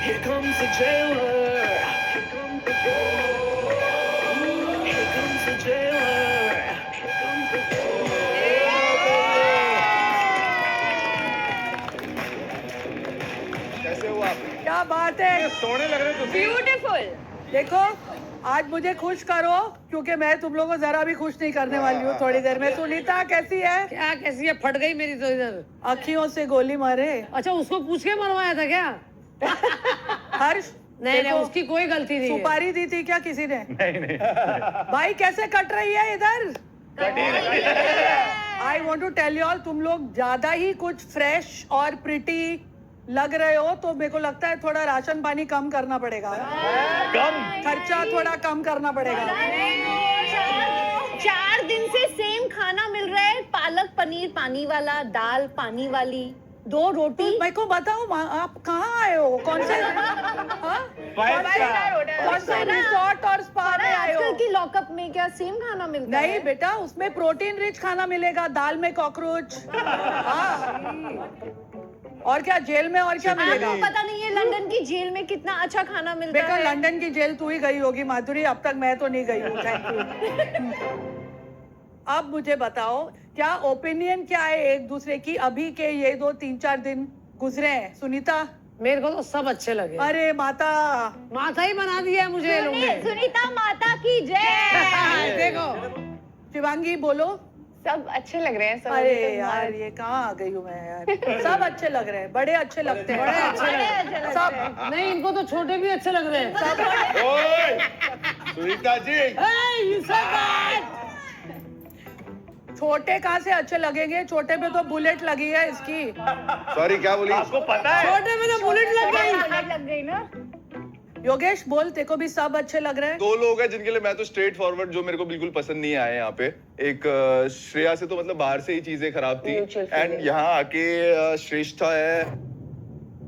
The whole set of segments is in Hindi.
Here comes the jailer. Here comes the jailer. Here comes the jailer. Here comes the कैसे हो आप? क्या बात है, सोने लग रहे तुम। ब्यूटीफुल। देखो आज मुझे खुश करो क्योंकि मैं तुम लोगों को जरा भी खुश नहीं करने वाली हूँ थोड़ी देर में। सुनीता कैसी है? क्या कैसी है? फट गई मेरी तो इधर। अखियों से गोली मारे। अच्छा उसको पूछ के मरवाया था क्या? हर्ष नहीं नहीं देखो, उसकी कोई गलती नहीं है। सुपारी दी थी क्या किसी ने? नहीं भाई कैसे कट रही है इधर? I want to tell you all, तुम लोग ज्यादा ही कुछ फ्रेश और प्रिटी लग रहे हो, तो मेरे को लगता है थोड़ा राशन पानी कम करना पड़ेगा, कम खर्चा थोड़ा कम करना पड़ेगा। 4 दिन से सेम खाना मिल रहा है, पालक पनीर पानी वाला, दाल पानी वाली, 2 रोटी। मेरे को बताओ आप कहाँ आए हो? कौन से हाँ? कौन से रिसोर्ट और स्पा में आए हो? आजकल की लॉकअप में क्या सेम खाना मिलता है? नहीं बेटा, उसमें प्रोटीन रिच खाना मिलेगा, दाल में कॉकरोच। हाँ। और क्या जेल में और क्या मिलेगा? आपको पता नहीं है लंदन की जेल में कितना अच्छा खाना मिलता बेटा है। लंदन की जेल तू ही गई होगी माधुरी, अब तक मैं तो नहीं गई हूँ। Thank you. अब मुझे बताओ क्या ओपिनियन क्या है एक दूसरे की अभी के ये 2-3-4 दिन गुजरे हैं? सुनीता? मेरे को तो सब अच्छे लगे। अरे माता, माथा ही बना दिया है मुझे ये लोग ने। सुनीता माता की जय। देखो शिवांगी बोलो। सब अच्छे लग रहे हैं सब। अरे यार ये कहाँ आ गई हूँ मैं यार। सब अच्छे लग रहे हैं, बड़े अच्छे लगते हैं, बड़े अच्छे लग रहे हैं। सब। नहीं इनको तो छोटे भी अच्छे लग रहे हैं। ओए Sunita ji, Hey, you said that! छोटे कहाँ से अच्छे लगेंगे? छोटे पे तो बुलेट लगी है इसकी। सॉरी क्या बोली? आपको पता है? छोटे में तो बुलेट लग गई। लग गई ना। योगेश बोल, तेरे को भी सब अच्छे लग रहे हैं? 2 लोग हैं जिनके लिए मैं तो स्ट्रेट फॉरवर्ड, जो मेरे को बिल्कुल पसंद नहीं आए यहाँ पे। एक श्रेया से तो मतलब बाहर से ही चीजें खराब थी, एंड यहाँ आके श्रेष्ठा है।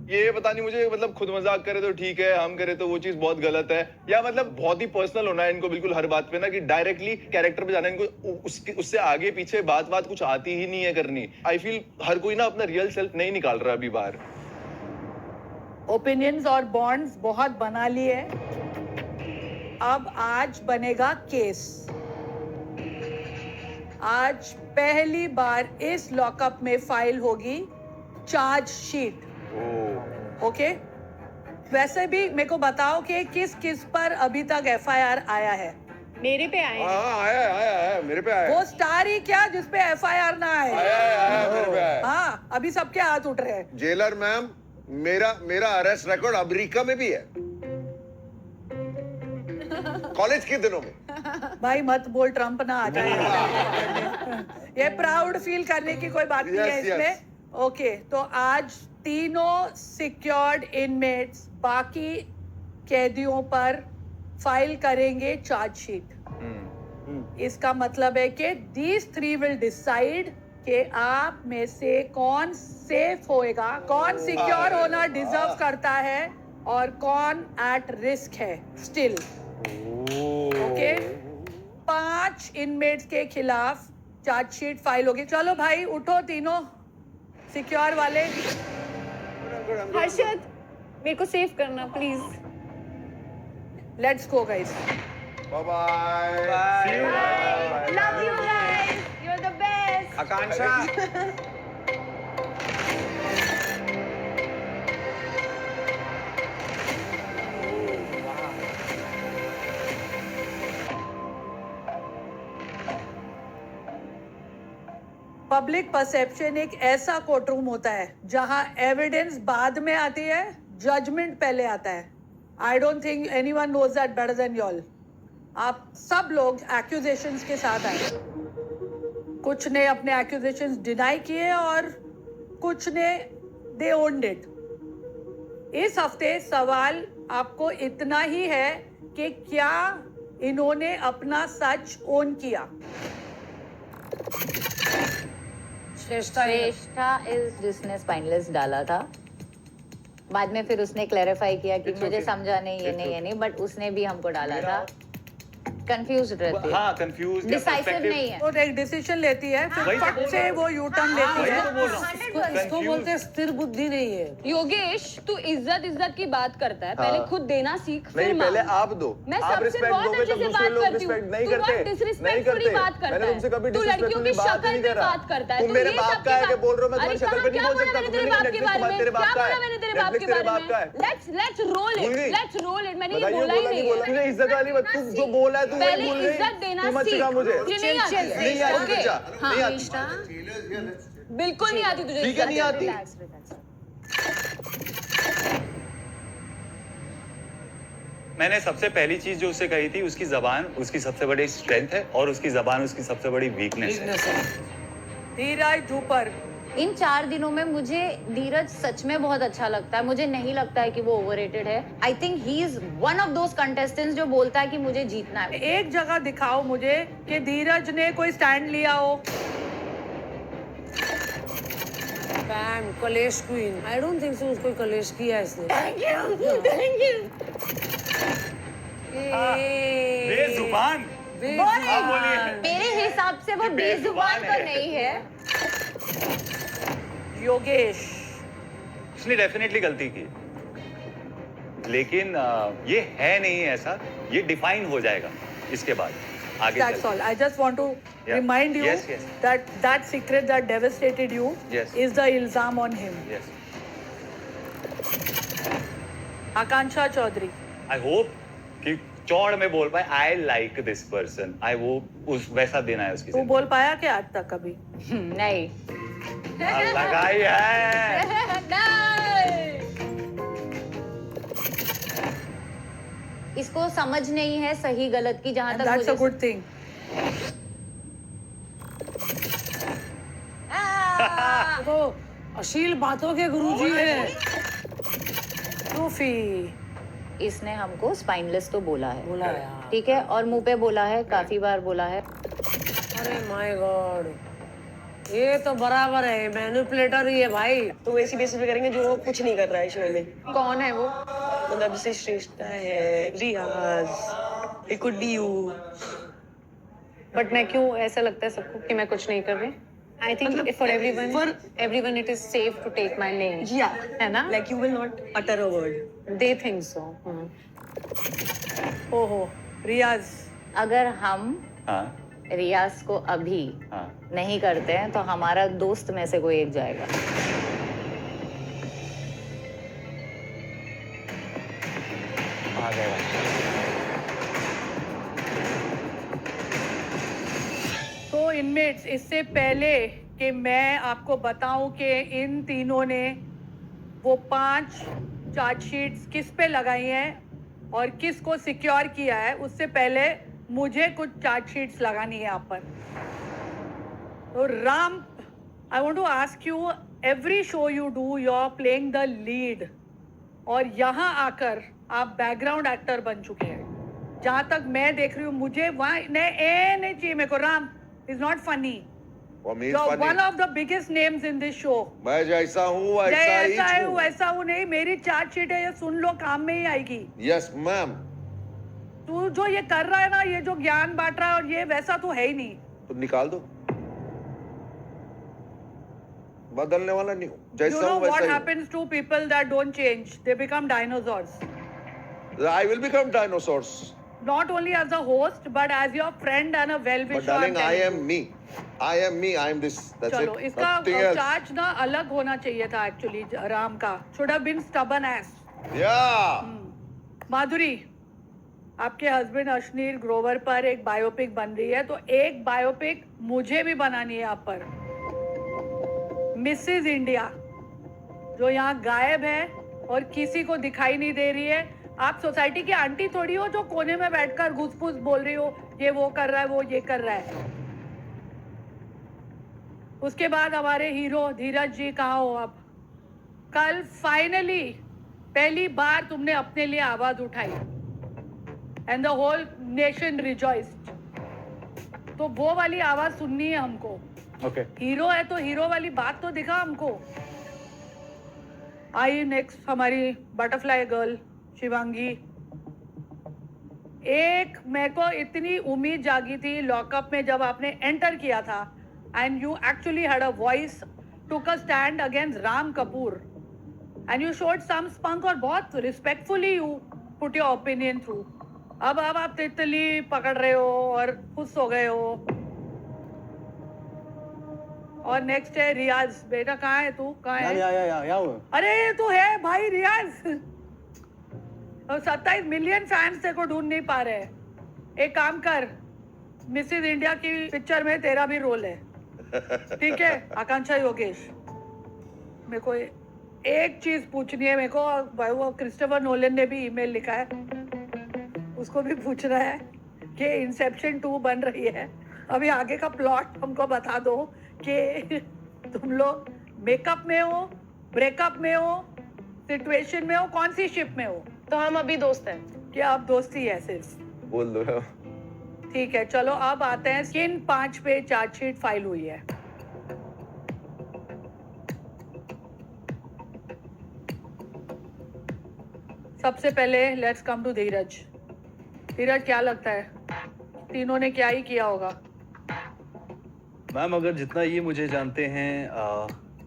ये पता नहीं मुझे, मतलब खुद मजाक करे तो ठीक है, हम करे तो वो चीज बहुत गलत है, या मतलब बहुत ही पर्सनल होना है इनको बिल्कुल हर बात पे ना, कि डायरेक्टली कैरेक्टर पे जाना इनको, उससे आगे पीछे बात कुछ आती ही नहीं है करनी। आई फील हर कोई ना अपना रियल सेल्फ नहीं निकाल रहा अभी बाहर। ओपिनियंस और बॉन्ड्स बहुत बना लिए। अब आज बनेगा केस। आज पहली बार इस लॉकअप में फाइल होगी चार्जशीट। ओके? वैसे भी मेरे को बताओ कि किस किस पर अभी तक एफआईआर आया है? मेरे पे आए हैं। हाँ आया मेरे पे आया। वो स्टार ही क्या जिसपे एफआईआर ना आए? आया मेरे पे आया। हाँ, अभी सबके हाथ उठ रहे हैं। जेलर मैम, मेरा अरेस्ट रिकॉर्ड अमेरिका में भी है, कॉलेज के दिनों में। भाई मत बोल, ट्रम्प ना आ जाए। ये प्राउड फील करने की कोई बात नहीं है Yes, इसमें। yes. ओके, तो आज तीनों सिक्योर्ड इनमेट्स बाकी कैदियों पर फाइल करेंगे चार्जशीट। इसका मतलब है कि these 3 will decide कि आप में से कौन सेफ होएगा, कौन सिक्योर होना डिजर्व करता है और कौन एट रिस्क है स्टिल। ओके? 5 इनमेट्स के खिलाफ चार्जशीट फाइल होगी। चलो भाई उठो तीनों सिक्योर वाले। हर्षद मेरे को सेव करना please. Let's go guys. Bye bye. Love you guys, you are the best. Akanksha, public perception एक ऐसा कोर्ट रूम होता है जहां एविडेंस बाद में आती है, जजमेंट पहले आता है। I don't think anyone knows that better than y'all. आप सब लोग एक्यूजेशंस के साथ आए। कुछ ने अपने एक्यूजेशंस डिनाई किए और कुछ ने दे ओन्ड इट। इस हफ्ते सवाल आपको इतना ही है कि क्या इन्होंने अपना सच ओन किया। श्रेष्ठा इस जिसने स्पाइनलेस डाला था, बाद में फिर उसने क्लैरिफाई किया कि मुझे समझा नहीं, ये नहीं, बट उसने भी हमको डाला था। कंफ्यूज रहती है, हाँ कंफ्यूज, डिसाइसिव नहीं है। वो एक डिसीजन लेती है, फिर वही तो फट बोल से रहा वो यू टर्न लेती वही है। तो बोल रहा हूँ। इसको बोलते हैं स्थिर बुद्धि नहीं है। योगेश, तू इज्जत की बात करता है, पहले हाँ। खुद देना सीख, नहीं, फिर पहले मांग। आप दो। मैं आप सबसे रिस्पेक्ट बहुत दोगे अच्छे तो से दूसरे बात लोग करती हूँ। रिस्पेक्ट नहीं तू करते। बहुत नहीं disrespectfully करते। बात करता मैंने है। तुमसे कभी तू लड़कियों की disrespectfully बात शक्ल नहीं पे करा। बात करता है। तुम तू मेरे ये बाप सब का है की कि बात- बोल रहे हो, मैं अरे तुम्हारी शक्ल पे नहीं क्या बोल बोला सकता। मैंने तुमने तेरे नहीं बाप के Netflix बारे में? तेरे बाप क्या का बोला है। मैंने तेरे बाप Netflix के तेरे बारे बाप का है। में? Let's roll भूल it. गई? Let's roll it. मैंने ये बताइए, बोला ही नहीं बोला है। तुझे इज्जत वाली बात, तू जो बोला है तू वही पहले बोल रही। इज्जत देना तू मत सीख। सिखा मुझे। तुझे नहीं आती है? नहीं आती Okay. तुझे, हाँ, नहीं आती। बिल्कुल नहीं आती तुझे ठीक है, इज्जत। नहीं आती। Relax, relax. मैंने सबसे पहली चीज जो उससे कही थी, उसकी जबान उसकी सबसे बड़ी स्ट्रेंथ है और उसकी जबान उसकी सबसे बड़ी वीकनेस है। धीरज ऊपर। इन 4 दिनों में मुझे धीरज सच में बहुत अच्छा लगता है। मुझे नहीं लगता है कि वो ओवररेटेड है। I think he is one of those contestants जो बोलता है कि मुझे जीतना है। एक जगह दिखाओ मुझे कि धीरज ने कोई स्टैंड लिया हो। पैम कलेश queen, I don't think so उसको कलेश किया है इसने। बेजुबान। मेरे हिसाब से वो बेजुबान तो नहीं है। योगेश, उसने डेफिनेटली गलती की, लेकिन ये है नहीं ऐसा, ये डिफाइन हो जाएगा इसके बाद आगे that's चल। all. I just want to Yeah. remind you Yes, yes. that that secret that devastated you Yes. is the ilzam on him. Yes. Akansha Chaudhary. I hope कि चौड़ में बोल पाए आई लाइक दिस पर्सन, आई वो उस वैसा देना है उसकी तू जिंदगी। बोल पाया क्या आज तक कभी? नहीं। लगाई है। इसको समझ नहीं है सही गलत की, जहां And तक that's a मुझे good thing. तो अश्लील बातों के गुरुजी हैं। सूफी। इसने हमको स्पाइनलेस तो बोला है, बोला यार। ठीक है, और मुंह पे बोला है, काफी बार बोला है। अरे माय गॉड, ये तो बराबर है, मैनिपुलेटर ही है भाई। तो ऐसी बेसिस पे करेंगे जो कुछ नहीं कर रहा है शो में। कौन है वो? मतलब जैसे श्रेष्ठा है, Riyaz, it could be you. But मैं क्यों ऐसा लगता है सबको कि मैं कुछ नहीं कर रही? I think for everyone it is safe to take my name, या है ना? Like you will not utter a word. They think so. ओहो, रियाज। अगर हम हाँ रियाज को अभी हाँ नहीं करते हैं तो हमारा दोस्त में से कोई एक जाएगा। आ गया। तो इनमेट्स, इससे पहले कि मैं आपको बताऊं कि इन तीनों ने वो 5 चार्जशीट्स किस पे लगाई हैं और किस को सिक्योर किया है, उससे पहले मुझे कुछ चार्जशीट्स लगानी है यहाँ पर। तो Ram, I want to ask you, every show you do you are playing the lead, और यहाँ आकर आप बैकग्राउंड एक्टर बन चुके हैं। जहाँ तक मैं देख रही हूँ, मुझे वहाँ नहीं चाहिए मेरे को। Ram is not funny. For me, you it's are funny. One of the biggest names in this show. मैं जैसा हूँ वैसा ही ऐसा है हूँ। वैसा हूँ नहीं, मेरी चार्जशीट है, ये सुन लो, काम में ही आएगी। Yes ma'am. तू जो ये कर रहा है ना, ये जो ज्ञान बांट रहा है, और ये वैसा तो है ही नहीं। तो निकाल दो, बदलने वाला नहीं हूँ, You जैसा know हूँ what वैसा ही happens to people that don't change? They become dinosaurs. हूँ। I will become dinosaurs. Not only as a host, but as your friend and a But well-wisher. darling, I telling am you. me. I am me. I am this. That's चलो, it. इसका Nothing else. चार्ज ना अलग होना चाहिए था एक्चुअली। राम का should have been stubborn ass. Yeah. माधुरी, आपके हस्बैंड अश्नीर ग्रोवर पर एक बायोपिक बन रही है, तो एक बायोपिक मुझे भी बनानी है यहाँ पर। मिसेज इंडिया, जो यहाँ गायब है और किसी को दिखाई नहीं दे रही है। आप सोसाइटी की आंटी थोड़ी हो जो कोने में बैठकर घुस-फुस बोल रही हो, ये वो कर रहा है, वो ये कर रहा है। उसके बाद हमारे हीरो धीरज जी कहाँ हो अब? कल फाइनली पहली बार तुमने अपने लिए आवाज उठाई and the whole nation rejoiced. तो वो वाली आवाज सुननी है हमको। ओके। हीरो है तो हीरो वाली बात तो दिखा हमको। आई नेक्स्ट हमारी बटरफ्लाई गर्ल शिवांगी। एक मेरे को इतनी उम्मीद जागी थी लॉकअप में जब आपने एंटर किया था and you actually had a voice, took a stand against Ram Kapoor and you showed some spunk और बहुत respectfully you put your opinion through. अब आप तितली पकड़ रहे हो और खुश हो गए हो। और नेक्स्ट है रियाज। बेटा कहाँ है तू? कहाँ है? या अरे तू है भाई रियाज। 27 मिलियन फैंस तेरे को ढूंढ नहीं पा रहे। एक काम कर, मिसेस इंडिया की पिक्चर में तेरा भी रोल है, ठीक है? आकांक्षा योगेश, मेरे को एक चीज पूछनी है। मेरे को भाई वो क्रिस्टोफर नोलन ने भी ईमेल लिखा है, उसको भी पूछना है कि इंसेप्शन 2 बन रही है। अभी आगे का प्लॉट हमको बता दो कि तुम लोग मेकअप में हो, ब्रेकअप में हो, सिचुएशन में हो, कौन सी शिप में हो? तो हम अभी दोस्त हैं। क्या आप दोस्ती है सिर्फ? बोल दो। ठीक है, चलो अब आते हैं किन 5 पे चार्जशीट फाइल हुई है। सबसे पहले लेट्स कम टू धीरज। धीरज, क्या लगता है तीनों ने क्या ही किया होगा? मैम, अगर जितना ये मुझे जानते हैं,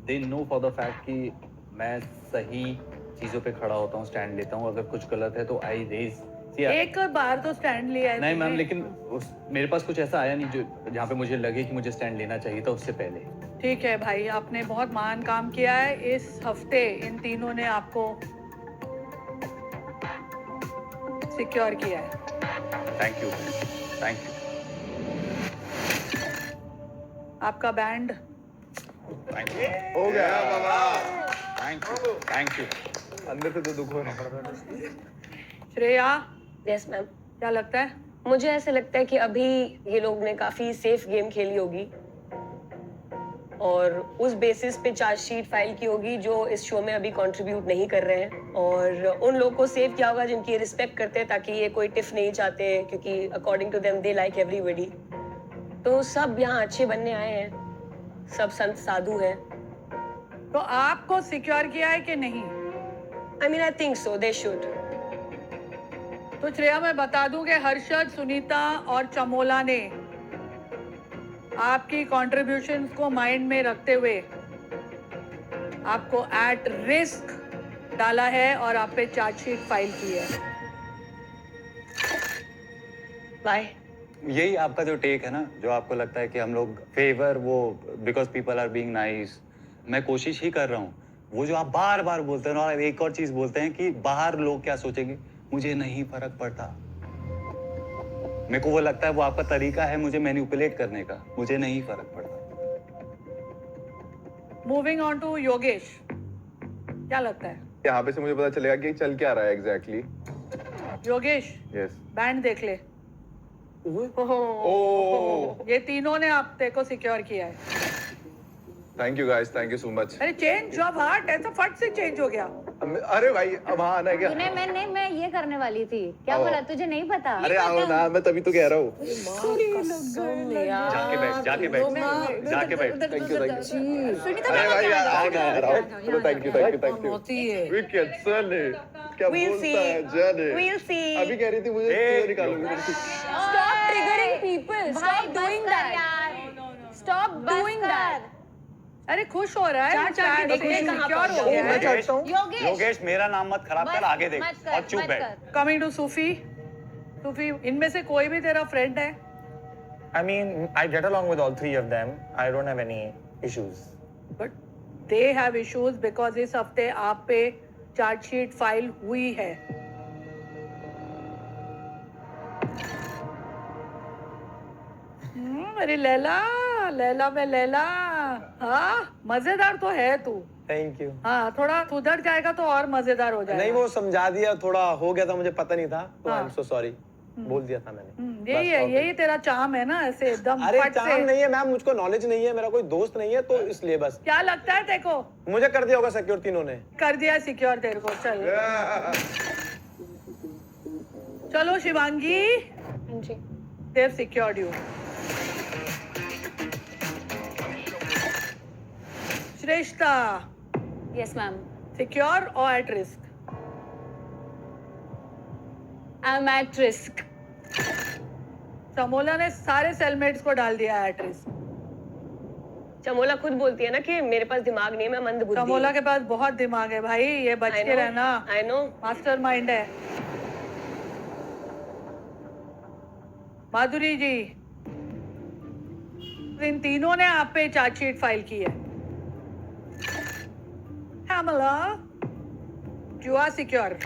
they know for the fact कि मैं सही चीज़ों पे खड़ा होता हूँ, स्टैंड लेता हूँ। अगर कुछ गलत है तो आई रेज। एक बार तो स्टैंड लिया है नहीं मैम, तुमने। लेकिन मेरे पास कुछ ऐसा आया नहीं जो जहाँ पे मुझे लगे कि मुझे स्टैंड लेना चाहिए था उससे पहले। ठीक है भाई, आपने बहुत महान काम किया है। इस हफ्ते इन तीनों ने आपको सिक्योर किया है। थैंक यू, थैंक यू, आपका बैंड थैंक यू, हो गया बाबा। Thank you, thank you. अंदर से तो दुख हो रहा है। श्रेया, यस मैम, क्या लगता है? मुझे ऐसे लगता है कि अभी ये लोग ने काफी सेफ गेम खेली होगी और उस बेसिस पे चार्जशीट फाइल की होगी जो इस शो में अभी कंट्रीब्यूट नहीं कर रहे हैं, और उन लोगों को सेव किया होगा जिनकी रिस्पेक्ट करते हैं, ताकि ये कोई टिफ नहीं चाहते, क्योंकि according to them they like everybody. तो सब यहाँ अच्छे बनने आए हैं, सब संत साधु हैं। तो आपको सिक्योर किया है कि नहीं? I mean I think so, they should. तो श्रेया, मैं बता दूं कि हर्षद, सुनीता और चमोला ने आपकी कंट्रीब्यूशन को माइंड में रखते हुए आपको एट रिस्क डाला है और आप पे चार्जशीट फाइल की है। बाय। यही आपका जो टेक है ना, जो आपको लगता है कि हम लोग फेवर वो because people are being nice, मैं कोशिश ही कर रहा हूँ। वो जो आप बार बार बोलते हैं और एक और चीज बोलते हैं कि बाहर लोग क्या सोचेंगे, मुझे नहीं फर्क पड़ता। मेरे को वो लगता है वो आपका तरीका है मुझे मैनिपुलेट करने का, मुझे नहीं फर्क पड़ता। मूविंग ऑन टू योगेश, क्या लगता है? यहाँ पे से मुझे पता चलेगा कि चल क्या रहा है एग्जैक्टली। योगेश, यस। बैंड देख ले। ओह, ये तीनों ने आप तेरे को सिक्योर किया है। Thank you guys, thank you so much. अरे चेंज ऑफ हार्ट ऐसा फट से चेंज हो गया। अरे भाई, अब वहाँ आना है क्या? मैं ये करने वाली थी। क्या बोला? तुझे नहीं पता? अरे आओ ना, मैं तभी तो कह रहा हूँ। जाके बैठ, जाके बैठ, जाके बैठ। Thank you, thank you. अरे भाई यार, आओ ना यार, आओ। चलो, thank you, thank you, thank you. Wicket सने, क्या बोलता है जाने? We'll see. अभी कह रही थी मुझे तू निकालूंगी। Stop triggering people. Stop doing that. Stop doing that. अरे खुश हो रहा है। चार देखने कहाँ सिक्योर हो गया है। योगेश, मेरा नाम मत खराब कर, आगे देख और चुप बैठ। कमिंग टू सूफी, सूफी, इनमें से कोई भी तेरा फ्रेंड है? I mean, I get along with all three of them. I don't have any issues. But they have issues because इस हफ्ते आप पे चार्जशीट फाइल हुई है। अरे लैला, लैला में लैला, हाँ मजेदार तो है तू। Thank you. हाँ, थोड़ा सुधर जाएगा तो और मजेदार हो जाएगा। नहीं, वो समझा दिया, थोड़ा हो गया था, मुझे पता नहीं था, तो हाँ। I am so sorry. बोल दिया था मैंने। यही है, यही तेरा चाम है ना, ऐसे एकदम अरे फट चाम से। नहीं है मैम, मुझको नॉलेज नहीं है, मेरा कोई दोस्त नहीं है, तो इसलिए बस। क्या लगता है तेरे को? मुझे कर दिया होगा सिक्योर तीनों ने। कर दिया सिक्योर तेरे को। चल चलो Shivangi, Dev secured you. Shreshtha, yes ma'am. Secure और at risk? I am at risk. Chamola ने सारे सेलमेट्स को डाल दिया एट रिस्क। चमोला खुद बोलती है ना कि मेरे पास दिमाग नहीं है, मैं मंदबुद्धि चमोला के पास बहुत दिमाग है भाई, ये बच के रहना। I know. मास्टरमाइंड है। माधुरी जी, इन तीनों ने आप पे चार्जशीट फाइल की है। Hemla, you are secure.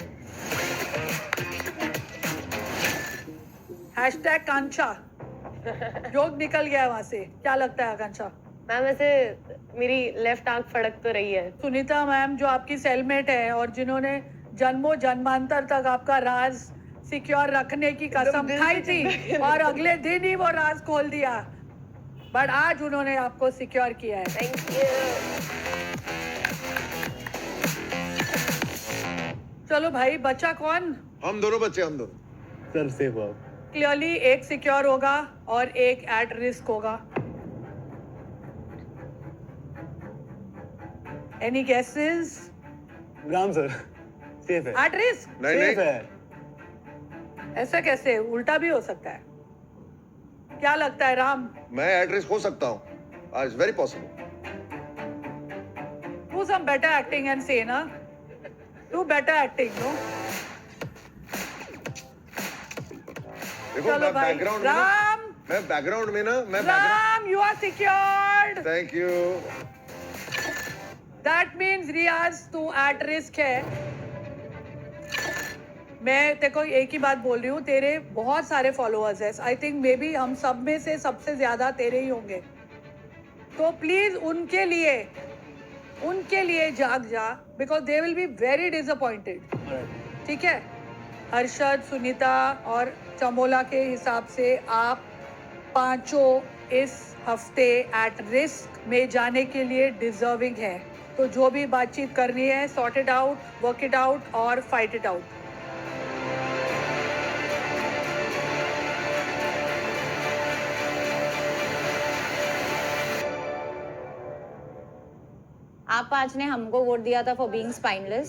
Hashtag Kancha. Joke निकल गया वहां से। क्या लगता है आकांक्षा? मैम ऐसे मेरी लेफ्ट आंख फड़क तो रही है। सुनीता मैम जो आपकी सेलमेट है और जिन्होंने जन्मों जन्मांतर तक आपका राज सिक्योर रखने की कसम खाई थी और अगले दिन ही वो राज खोल दिया, बट आज उन्होंने आपको सिक्योर किया है। Thank you. चलो भाई, बचा कौन? हम दोनों बच्चे, हम दोनों। सर सेफ हो। क्लियरली एक सिक्योर होगा और एक एट रिस्क होगा। Any guesses? Ram sir safe है। At risk? नहीं सेफ नहीं, है। ऐसा कैसे? उल्टा भी हो सकता है। क्या लगता है राम? मैं एड्रेस हो सकता हूँ आज, very possible. Do some better acting and say ना, do better acting, no? देखो चलो मैं भाई, बैकग्राउंड में ना, राम, मैं बैकग्राउंड में ना, मैं Ram, you are secured. Thank you. That means रियाज तू at risk है। मैं तेरे को एक ही बात बोल रही हूँ, तेरे बहुत सारे फॉलोअर्स हैं। आई थिंक मे बी हम सब में से सबसे ज्यादा तेरे ही होंगे। तो प्लीज उनके लिए जाग जा, because they will be very disappointed. ठीक है? हर्षद, सुनीता और चमोला के हिसाब से आप पांचों इस हफ्ते एट रिस्क में जाने के लिए डिजर्विंग है। तो जो भी बातचीत करनी है, sort it out, work it out और फाइट इट आउट। आप पांच ने हमको वोट दिया था फॉर बीइंग स्पाइनलेस।